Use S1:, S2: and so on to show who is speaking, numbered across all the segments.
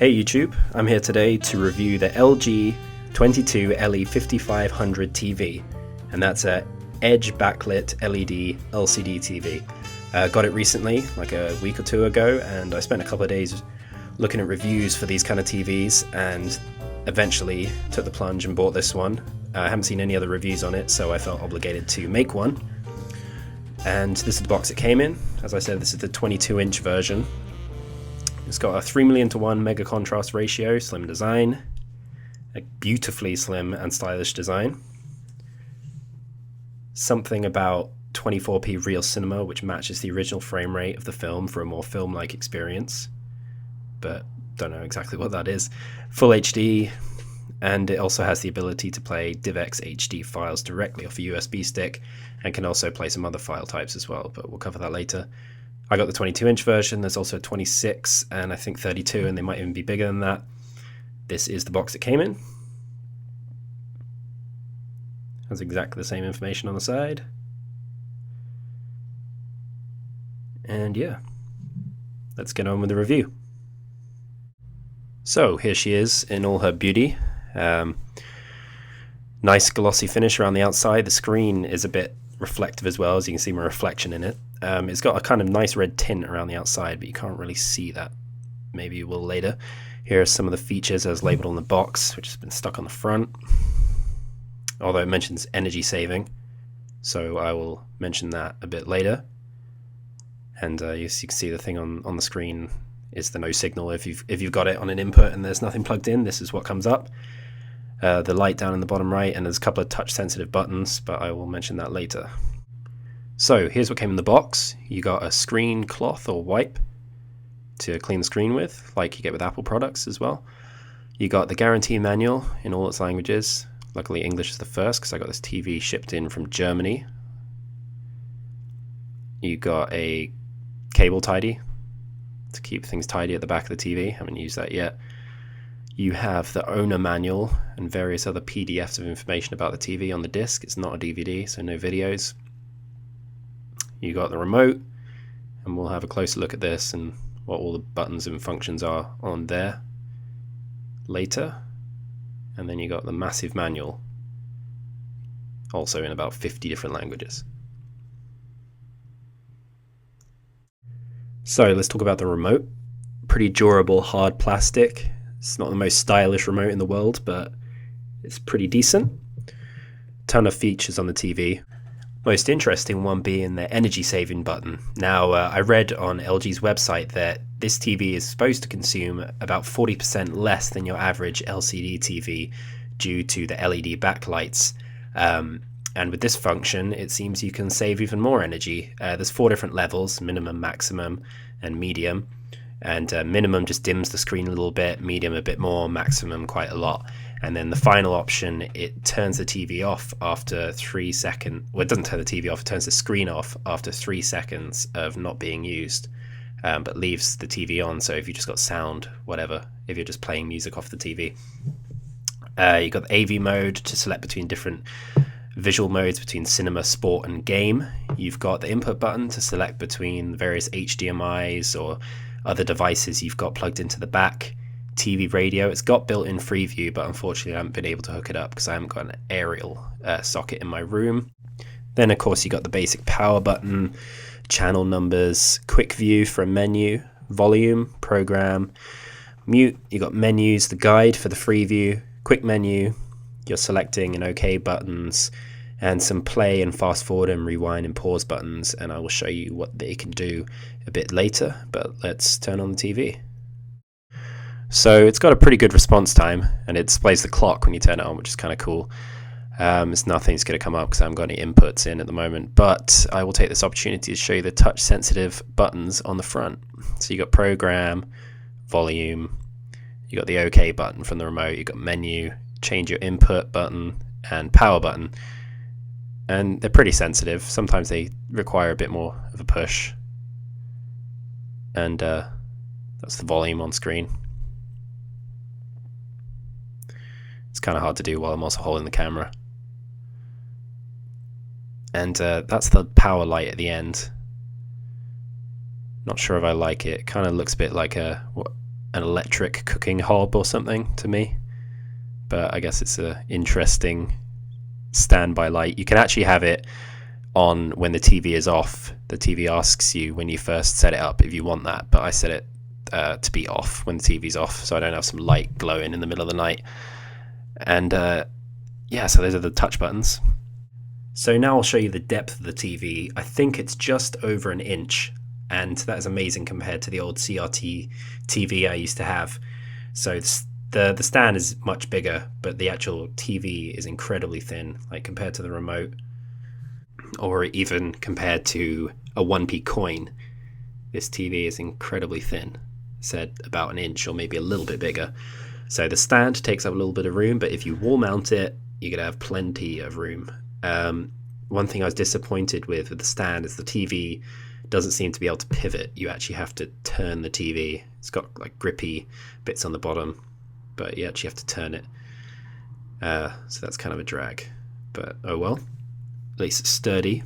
S1: Hey YouTube, I'm here today to review the LG 22LE5500 TV, and that's a Edge Backlit LED LCD TV. Got it recently, like a week or two ago, and I spent a couple of days looking at reviews for these kind of TVs and eventually took the plunge and bought this one. I haven't seen any other reviews on it, so I felt obligated to make one. And this is the box it came in. As I said, this is the 22-inch version. It's got a 3,000,000:1 mega contrast ratio, slim design, a beautifully slim and stylish design. Something about 24p real cinema, which matches the original frame rate of the film for a more film-like experience, but don't know exactly what that is. Full HD, and it also has the ability to play DivX HD files directly off a USB stick, and can also play some other file types as well, but we'll cover that later. I got the 22-inch version. There's also a 26 and I think 32, and they might even be bigger than that. This is the box it came in. Has exactly the same information on the side. And yeah, let's get on with the review. So here she is in all her beauty. Nice glossy finish around the outside. The screen is a bit reflective as well, as you can see my reflection in it. It's got a kind of nice red tint around the outside, but you can't really see that. Maybe you will later. Here are some of the features as labeled on the box, which has been stuck on the front. Although it mentions energy saving, so I will mention that a bit later. And you can see the thing on the screen is the no signal. If you've got it on an input and there's nothing plugged in, this is what comes up. The light down in the bottom right, and there's a couple of touch sensitive buttons, but I will mention that later. So here's what came in the box. You got a screen cloth or wipe to clean the screen with, like you get with Apple products as well. You got the guarantee manual in all its languages. Luckily English is the first, because I got this TV shipped in from Germany. You got a cable tidy to keep things tidy at the back of the TV. Haven't used that yet. You have the owner manual and various other PDFs of information about the TV on the disc. It's not a DVD, so no videos. You got the remote, and we'll have a closer look at this and what all the buttons and functions are on there later. And then you got the massive manual, also in about 50 different languages. So let's talk about the remote. Pretty durable, hard plastic. It's not the most stylish remote in the world, but it's pretty decent. Ton of features on the TV. Most interesting one being the energy saving button. Now, I read on LG's website that this TV is supposed to consume about 40% less than your average LCD TV due to the LED backlights. And with this function, it seems you can save even more energy. There's 4 different levels: minimum, maximum, and medium. And minimum just dims the screen a little bit, medium a bit more, maximum quite a lot. And then the final option, it turns the TV off after 3 seconds. Well, it doesn't turn the TV off, it turns the screen off after 3 seconds of not being used, but leaves the TV on. So if you just got sound, whatever, if you're just playing music off the TV. You've got the AV mode to select between different visual modes, between cinema, sport, and game. You've got the input button to select between various HDMIs or other devices you've got plugged into the back. TV radio, it's got built-in Freeview, but unfortunately I haven't been able to hook it up because I haven't got an aerial socket in my room. Then of course you got the basic power button, channel numbers, quick view for a menu, volume, program, mute. You got menus, the guide for the Freeview, quick menu, you're selecting and OK buttons, and some play and fast forward and rewind and pause buttons, and I will show you what they can do a bit later, but let's turn on the TV. So it's got a pretty good response time, and it displays the clock when you turn it on, which is kind of cool. It's nothing's going to come up because I haven't got any inputs in at the moment, but I will take this opportunity to show you the touch sensitive buttons on the front. So you got program, volume, you got the OK button from the remote, you got menu, change your input button, and power button. And they're pretty sensitive. Sometimes they require a bit more of a push. And that's the volume on screen. It's kind of hard to do while I'm also holding the camera. And that's the power light at the end. Not sure if I like it. It kind of looks a bit like a an electric cooking hob or something to me. But I guess it's an interesting standby light. You can actually have it on when the TV is off. The TV asks you when you first set it up if you want that, but I set it to be off when the TV's off, so I don't have some light glowing in the middle of the night. And yeah, so those are the touch buttons. So now I'll show you the depth of the TV. I think it's just over an inch, and that is amazing compared to the old CRT TV I used to have. So the stand is much bigger, but the actual TV is incredibly thin, like compared to the remote, or even compared to a 1p coin. This TV is incredibly thin, said about an inch or maybe a little bit bigger. So the stand takes up a little bit of room, but if you wall mount it, you're going to have plenty of room. One thing I was disappointed with the stand is the TV doesn't seem to be able to pivot. You actually have to turn the TV. It's got like grippy bits on the bottom, but you actually have to turn it. So that's kind of a drag, but oh well. At least it's sturdy.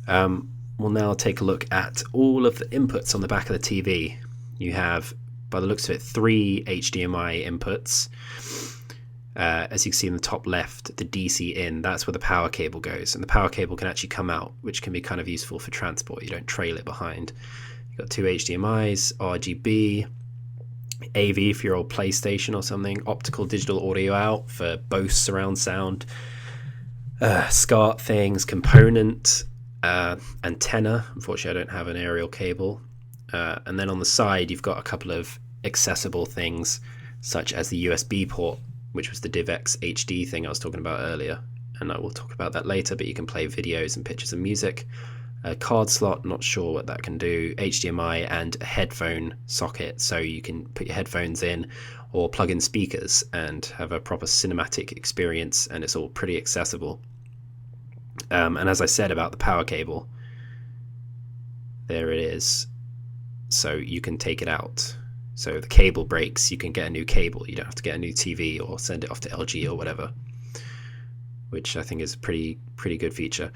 S1: We'll now take a look at all of the inputs on the back of the TV. You have, by the looks of it, 3 HDMI inputs. As you can see in the top left, the DC in, that's where the power cable goes. And the power cable can actually come out, which can be kind of useful for transport. You don't trail it behind. You've got 2 HDMIs, RGB, AV for your old PlayStation or something, optical digital audio out for Bose surround sound, SCART things, component, antenna. Unfortunately, I don't have an aerial cable. And then on the side, you've got a couple of accessible things, such as the USB port, which was the DivX HD thing I was talking about earlier. And I will talk about that later, but you can play videos and pictures and music. A card slot, not sure what that can do. HDMI and a headphone socket, so you can put your headphones in or plug in speakers and have a proper cinematic experience, and it's all pretty accessible. And as I said about the power cable, there it is. So you can take it out. So if the cable breaks, you can get a new cable. You don't have to get a new TV or send it off to LG or whatever, which I think is a pretty good feature.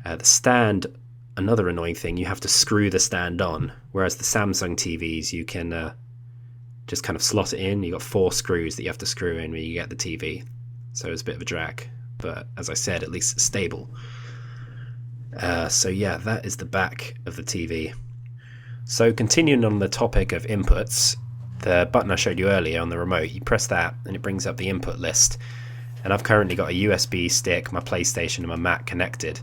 S1: The stand, another annoying thing, you have to screw the stand on, whereas the Samsung TVs, you can just kind of slot it in. You've got 4 screws that you have to screw in when you get the TV. So it's a bit of a drag, but as I said, at least it's stable. So yeah, that is the back of the TV. So continuing on the topic of inputs, the button I showed you earlier on the remote, you press that and it brings up the input list. And I've currently got a USB stick, my PlayStation and my Mac connected.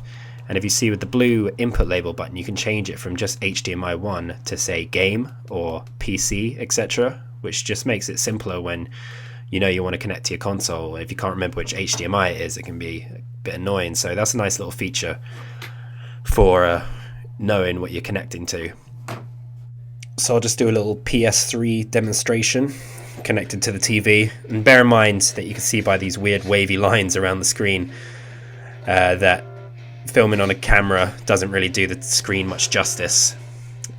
S1: And if you see with the blue input label button, you can change it from just HDMI 1 to say game or PC, etc., which just makes it simpler when you know you want to connect to your console. If you can't remember which HDMI it is, it can be a bit annoying. So that's a nice little feature for knowing what you're connecting to. So I'll just do a little PS3 demonstration connected to the TV. And bear in mind that you can see by these weird wavy lines around the screen that filming on a camera doesn't really do the screen much justice,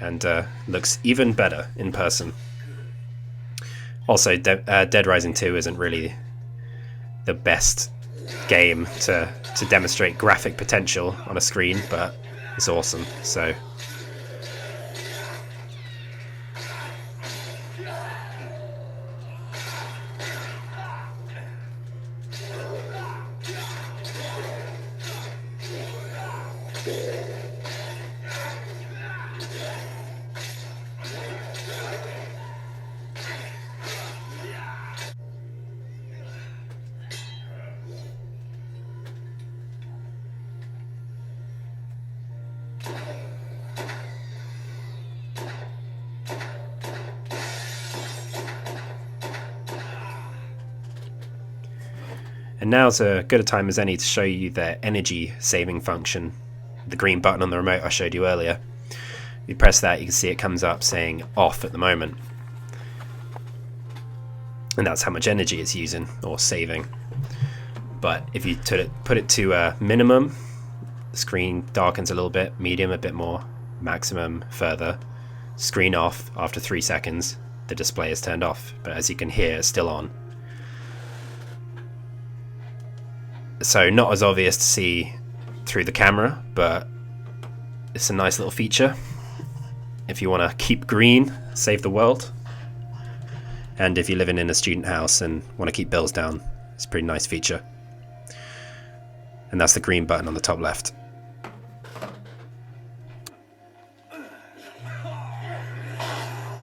S1: and looks even better in person. Also, Dead Rising 2 isn't really the best game to demonstrate graphic potential on a screen, but it's awesome. So and now's as good a time as any to show you the energy saving function, the green button on the remote I showed you earlier. If you press that, you can see it comes up saying off at the moment. And that's how much energy it's using or saving. But if you put it to minimum, the screen darkens a little bit, medium a bit more, maximum further, screen off after 3 seconds, the display is turned off. But as you can hear, it's still on. So not as obvious to see through the camera, but it's a nice little feature if you want to keep green, save the world. And if you're living in a student house and want to keep bills down, it's a pretty nice feature. And that's the green button on the top left.